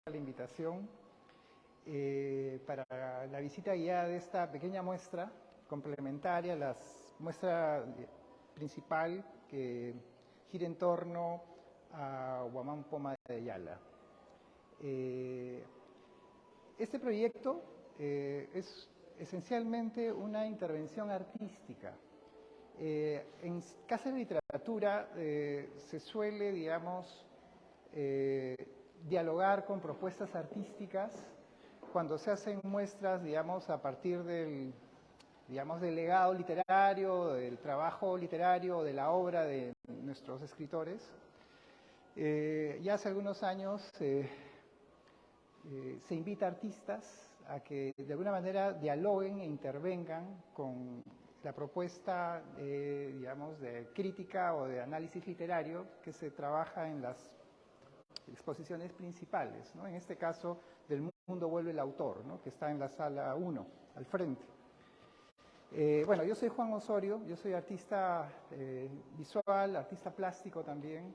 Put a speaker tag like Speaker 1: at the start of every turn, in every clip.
Speaker 1: la invitación para la visita guiada de esta pequeña muestra complementaria a la muestra principal que gira en torno a Huamán Poma de Ayala. Este proyecto es esencialmente una intervención artística. En Casa de Literatura se suele, digamos, dialogar con propuestas artísticas cuando se hacen muestras, digamos, a partir del legado literario, del trabajo literario, de la obra de nuestros escritores. Ya hace algunos años se invita a artistas a que de alguna manera dialoguen e intervengan con la propuesta, digamos, de crítica o de análisis literario que se trabaja en las exposiciones principales, ¿no? En este caso, Del mundo vuelve el autor, ¿no? Que está en la sala 1, al frente. Bueno, yo soy Juan Osorio, yo soy artista visual, artista plástico también,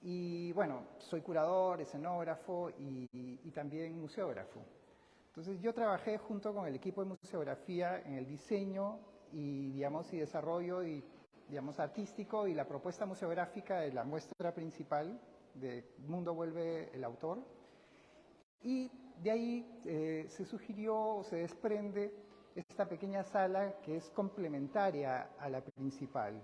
Speaker 1: y bueno, soy curador, escenógrafo y también museógrafo. Entonces yo trabajé junto con el equipo de museografía en el diseño y, digamos, y desarrollo y, digamos, artístico y la propuesta museográfica de la muestra principal de Mundo vuelve el autor. Y de ahí se sugirió, se desprende esta pequeña sala que es complementaria a la principal.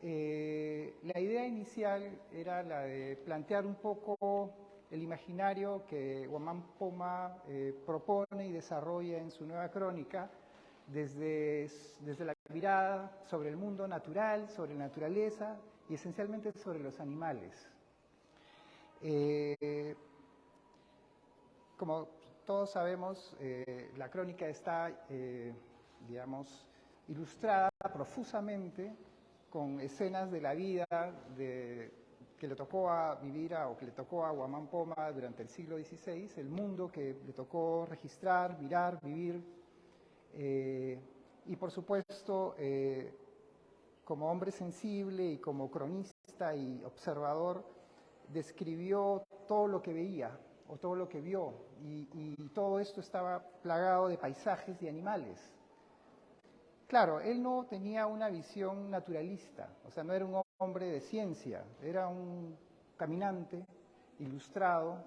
Speaker 1: La idea inicial era la de plantear un poco el imaginario que Huamán Poma propone y desarrolla en su nueva crónica desde la mirada sobre el mundo natural, sobre la naturaleza y esencialmente sobre los animales. Como todos sabemos, la crónica está, digamos, ilustrada profusamente con escenas de la vida que le tocó vivir o que le tocó a Huamán Poma durante el siglo XVI, el mundo que le tocó registrar, mirar, vivir, y por supuesto, como hombre sensible y como cronista y observador, describió todo lo que veía o todo lo que vio, y todo esto estaba plagado de paisajes y animales. Claro, él no tenía una visión naturalista, o sea, no era un hombre de ciencia, era un caminante ilustrado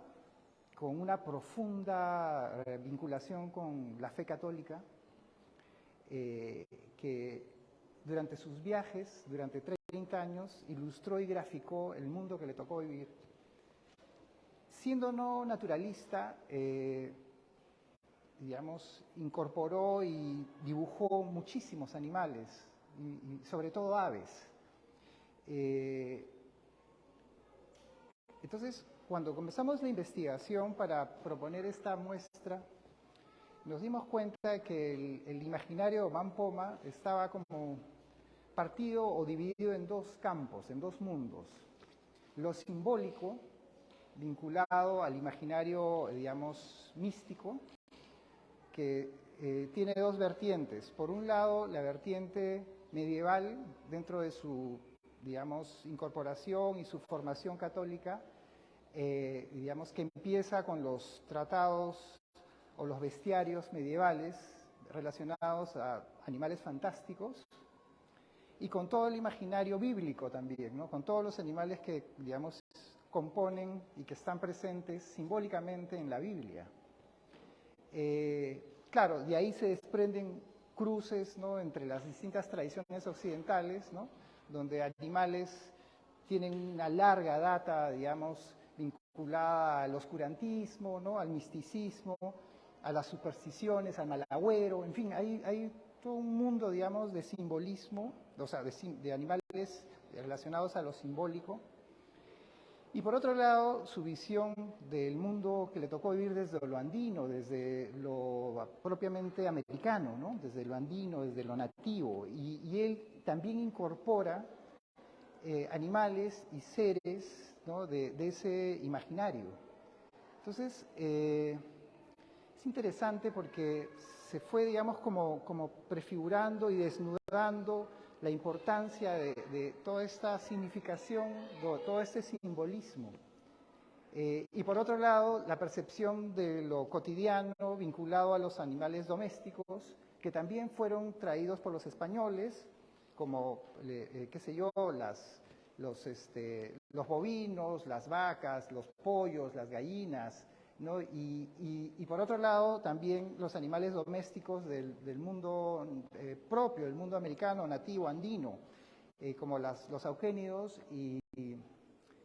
Speaker 1: con una profunda vinculación con la fe católica, que durante sus viajes, durante 30 años, ilustró y graficó el mundo que le tocó vivir. Siendo no naturalista, digamos, incorporó y dibujó muchísimos animales, y sobre todo aves. Entonces, cuando comenzamos la investigación para proponer esta muestra, nos dimos cuenta de que el imaginario de Huamán Poma estaba como partido o dividido en dos campos, en dos mundos. Lo simbólico, vinculado al imaginario, digamos, místico, que tiene dos vertientes. Por un lado, la vertiente medieval, dentro de su, digamos, incorporación y su formación católica, digamos, que empieza con los tratados o los bestiarios medievales relacionados a animales fantásticos, y con todo el imaginario bíblico también, ¿no? Con todos los animales que, digamos, componen y que están presentes simbólicamente en la Biblia. Claro, de ahí se desprenden cruces, ¿no?, entre las distintas tradiciones occidentales, ¿no?, donde animales tienen una larga data, digamos, vinculada al oscurantismo, ¿no?, al misticismo, a las supersticiones, al mal agüero, en fin, hay todo un mundo, digamos, de simbolismo, o sea, de animales relacionados a lo simbólico. Y por otro lado, su visión del mundo que le tocó vivir desde lo andino, desde lo propiamente americano, ¿no?, desde lo andino, desde lo nativo. Y él también incorpora animales y seres, ¿no?, de ese imaginario. Entonces, es interesante porque se fue, digamos, como prefigurando y desnudando la importancia de toda esta significación, todo este simbolismo. Y por otro lado, la percepción de lo cotidiano vinculado a los animales domésticos, que también fueron traídos por los españoles, como, qué sé yo, los bovinos, las vacas, los pollos, las gallinas, ¿no? Y por otro lado, también los animales domésticos del mundo propio, del mundo americano, nativo, andino, como los aucénidos y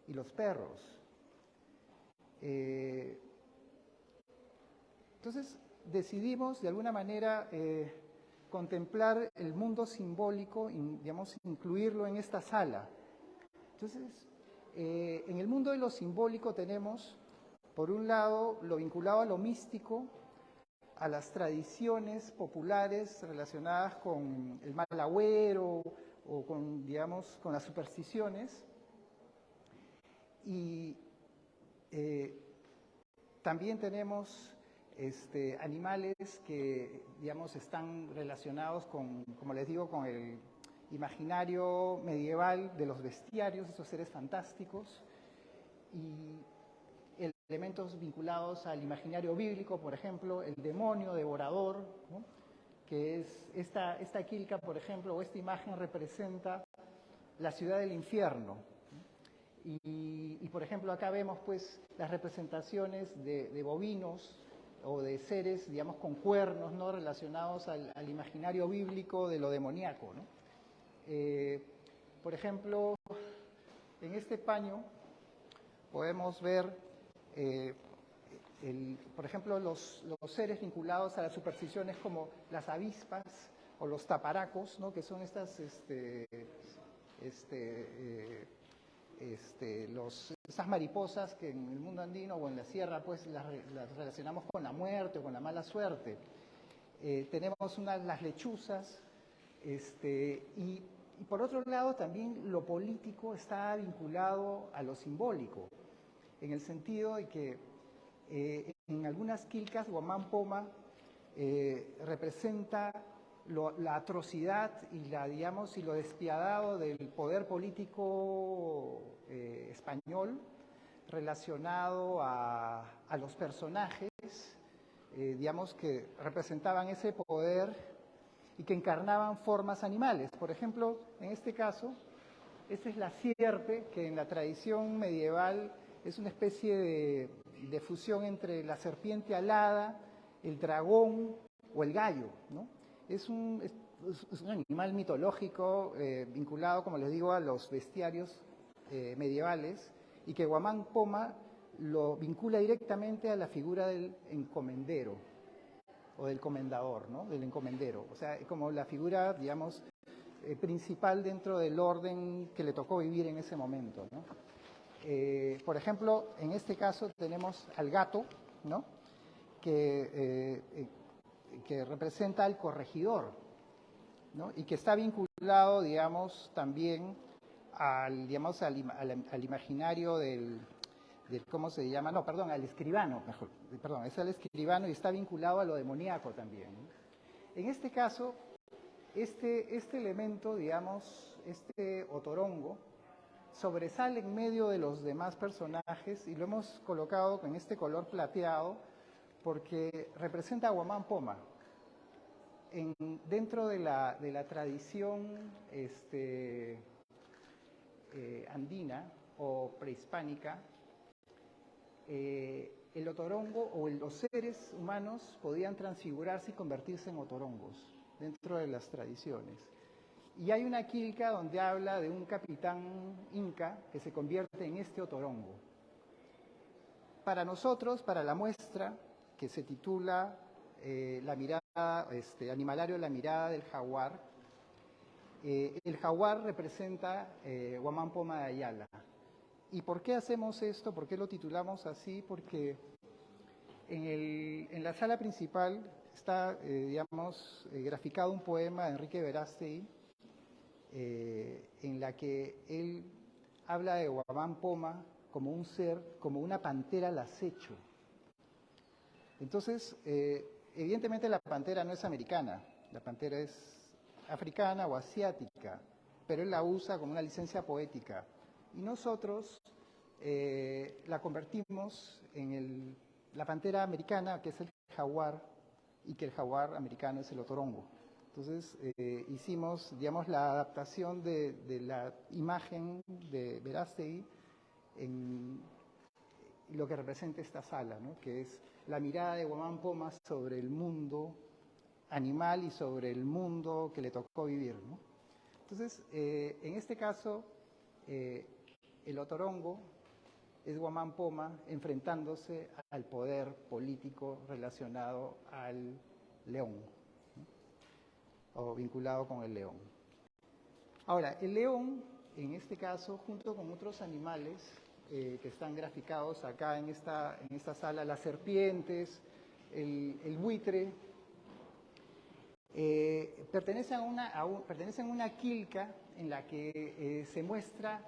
Speaker 1: los perros. Entonces, decidimos de alguna manera contemplar el mundo simbólico, digamos, incluirlo en esta sala. Entonces, en el mundo de lo simbólico tenemos, por un lado, lo vinculado a lo místico, a las tradiciones populares relacionadas con el mal agüero o con, digamos, con las supersticiones. Y también tenemos animales que, digamos, están relacionados con, como les digo, con el imaginario medieval de los bestiarios, esos seres fantásticos, y elementos vinculados al imaginario bíblico, por ejemplo, el demonio devorador, ¿no? Que es esta quilca, por ejemplo, o esta imagen representa la ciudad del infierno. Y por ejemplo, acá vemos pues las representaciones de bovinos o de seres, digamos, con cuernos, ¿no? Relacionados al imaginario bíblico de lo demoníaco, ¿no? Por ejemplo, en este paño podemos ver, por ejemplo, los seres vinculados a las supersticiones como las avispas o los taparacos, ¿no? Que son estas esas mariposas que en el mundo andino o en la sierra pues las relacionamos con la muerte o con la mala suerte. Tenemos las lechuzas, y por otro lado también lo político está vinculado a lo simbólico, en el sentido de que en algunas quilcas Guamán Poma representa la atrocidad y digamos, y lo despiadado del poder político español relacionado a los personajes, digamos, que representaban ese poder y que encarnaban formas animales. Por ejemplo, en este caso, esta es la sierpe, que en la tradición medieval es una especie de fusión entre la serpiente alada, el dragón o el gallo, ¿no? Es un animal mitológico vinculado, como les digo, a los bestiarios medievales, y que Guamán Poma lo vincula directamente a la figura del encomendero o del comendador, ¿no? Del encomendero. O sea, como la figura, digamos, principal dentro del orden que le tocó vivir en ese momento, ¿no? Por ejemplo, en este caso tenemos al gato, ¿no? Que representa al corregidor, ¿no? Y que está vinculado, digamos, también digamos, al imaginario del ¿cómo se llama? No, perdón, al escribano, mejor. Perdón, es el escribano y está vinculado a lo demoníaco también, ¿no? En este caso, este elemento, digamos, este otorongo, sobresale en medio de los demás personajes y lo hemos colocado con este color plateado porque representa a Guamán Poma. Dentro de la tradición andina o prehispánica, el otorongo o los seres humanos podían transfigurarse y convertirse en otorongos dentro de las tradiciones. Y hay una quilca donde habla de un capitán inca que se convierte en este otorongo. Para nosotros, para la muestra, que se titula La mirada, Animalario de la mirada del jaguar, el jaguar representa Guamán Poma de Ayala. ¿Y por qué hacemos esto? ¿Por qué lo titulamos así? Porque en la sala principal está, digamos, graficado un poema de Enrique Verástegui, en la que él habla de Guamán Poma como un ser, como una pantera al acecho. Entonces, evidentemente la pantera no es americana, la pantera es africana o asiática, pero él la usa como una licencia poética. Y nosotros la convertimos en la pantera americana, que es el jaguar, y que el jaguar americano es el otorongo. Entonces, hicimos, digamos, la adaptación de la imagen de Verástegui en lo que representa esta sala, ¿no? Que es la mirada de Guamán Poma sobre el mundo animal y sobre el mundo que le tocó vivir, ¿no? Entonces, en este caso, el otorongo es Guamán Poma enfrentándose al poder político relacionado al león, ¿no? O vinculado con el león. Ahora, el león, en este caso, junto con otros animales que están graficados acá en esta sala, las serpientes, el buitre, pertenecen a una quilca en la que se muestra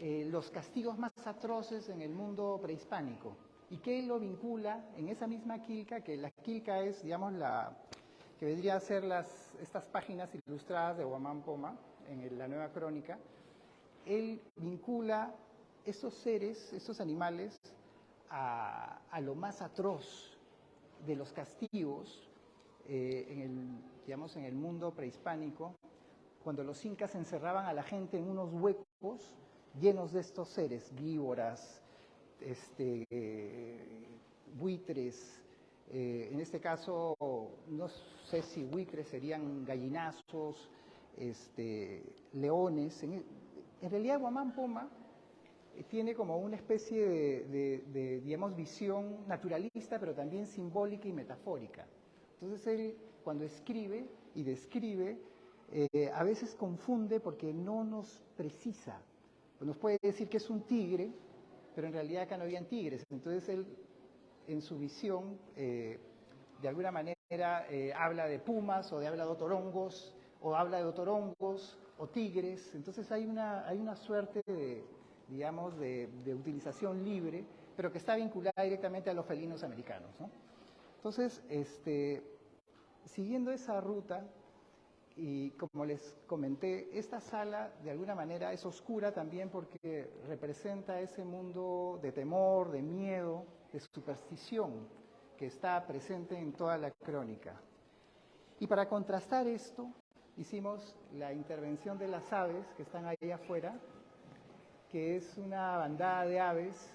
Speaker 1: los castigos más atroces en el mundo prehispánico. ¿Y qué lo vincula en esa misma quilca? Que la quilca es, digamos, que vendría a ser estas páginas ilustradas de Guamán Poma en la Nueva Crónica. Él vincula estos seres, estos animales, a lo más atroz de los castigos digamos, en el mundo prehispánico, cuando los incas encerraban a la gente en unos huecos llenos de estos seres, víboras, buitres, en este caso, no sé si buitres serían gallinazos, leones. En realidad, Guamán Poma tiene como una especie de, digamos, visión naturalista, pero también simbólica y metafórica. Entonces él, cuando escribe y describe, a veces confunde porque no nos precisa. Nos puede decir que es un tigre, pero en realidad acá no habían tigres. Entonces él, en su visión, de alguna manera habla de pumas, o habla de otorongos, o habla de otorongos, o tigres. Entonces hay una suerte digamos, de utilización libre, pero que está vinculada directamente a los felinos americanos, ¿no? Entonces, siguiendo esa ruta, y como les comenté, esta sala de alguna manera es oscura también porque representa ese mundo de temor, de miedo, de superstición que está presente en toda la crónica. Y para contrastar esto, hicimos la intervención de las aves que están ahí afuera, que es una bandada de aves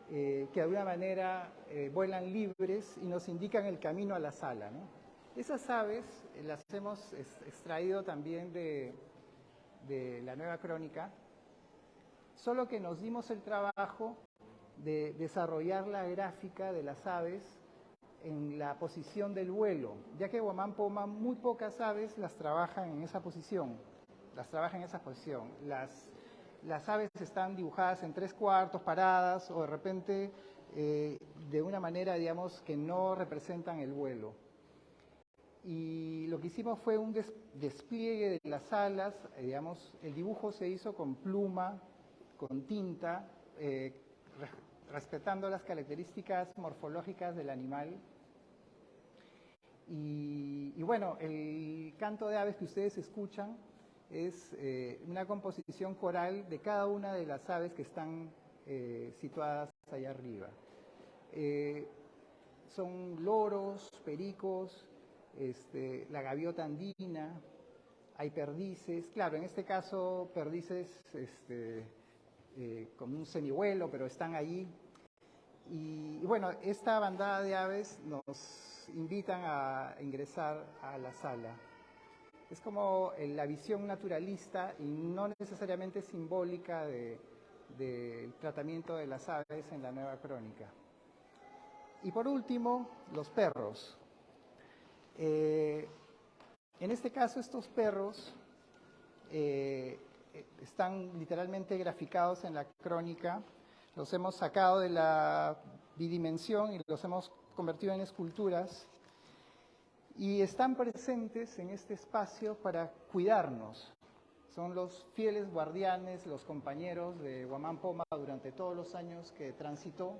Speaker 1: que de alguna manera vuelan libres y nos indican el camino a la sala, ¿no? Esas aves las hemos extraído también de la Nueva Crónica, solo que nos dimos el trabajo de desarrollar la gráfica de las aves en la posición del vuelo, ya que Guamán Poma muy pocas aves las trabaja en esa posición, Las aves están dibujadas en 3/4, paradas, o de repente de una manera, digamos, que no representan el vuelo. Y lo que hicimos fue un despliegue de las alas, digamos, el dibujo se hizo con pluma, con tinta, respetando las características morfológicas del animal. Y bueno, el canto de aves que ustedes escuchan es una composición coral de cada una de las aves que están situadas allá arriba. Son loros, pericos, la gaviota andina, hay perdices, claro, en este caso perdices como un semivuelo, pero están allí. Y bueno, esta bandada de aves nos invitan a ingresar a la sala. Es como la visión naturalista y no necesariamente simbólica del tratamiento de las aves en la Nueva Crónica. Y por último, los perros. En este caso, estos perros están literalmente graficados en la crónica. Los hemos sacado de la bidimensión y los hemos convertido en esculturas. Y están presentes en este espacio para cuidarnos. Son los fieles guardianes, los compañeros de Guamán Poma durante todos los años que transitó,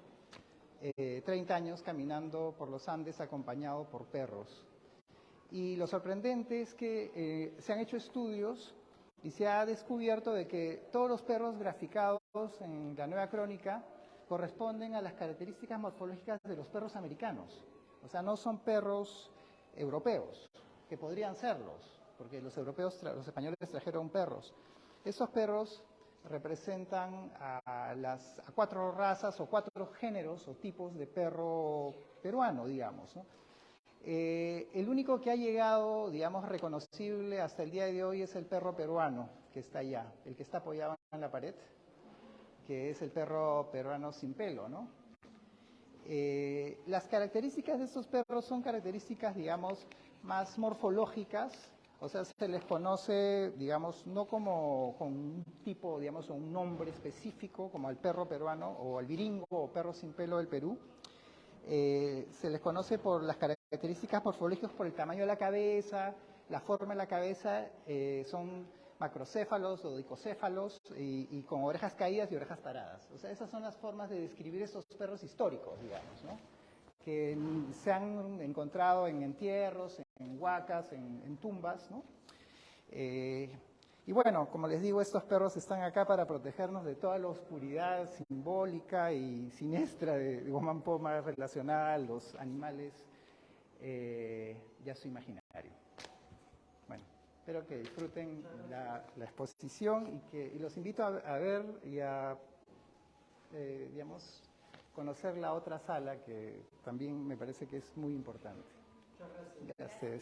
Speaker 1: 30 años caminando por los Andes acompañado por perros. Y lo sorprendente es que se han hecho estudios y se ha descubierto de que todos los perros graficados en la nueva crónica corresponden a las características morfológicas de los perros americanos. O sea, no son perros europeos, que podrían serlos, porque los españoles trajeron perros. Esos perros representan a 4 razas o 4 géneros o tipos de perro peruano, digamos, ¿no? El único que ha llegado, digamos, reconocible hasta el día de hoy es el perro peruano, que está allá, el que está apoyado en la pared, que es el perro peruano sin pelo, ¿no? Las características de estos perros son características, digamos, más morfológicas, o sea, se les conoce, digamos, no como con un tipo, digamos, un nombre específico, como al perro peruano o al viringo o perro sin pelo del Perú. Se les conoce por las características morfológicas, por el tamaño de la cabeza, la forma de la cabeza, son macrocéfalos o dicocéfalos y con orejas caídas y orejas paradas. O sea, esas son las formas de describir estos perros históricos, digamos, ¿no? Que se han encontrado en entierros, en huacas, en tumbas, ¿no? Y bueno, como les digo, estos perros están acá para protegernos de toda la oscuridad simbólica y siniestra de Guamán Poma relacionada a los animales y a su imaginario. Bueno, espero que disfruten la exposición y los invito a ver y a, digamos, conocer la otra sala que también me parece que es muy importante. Gracias.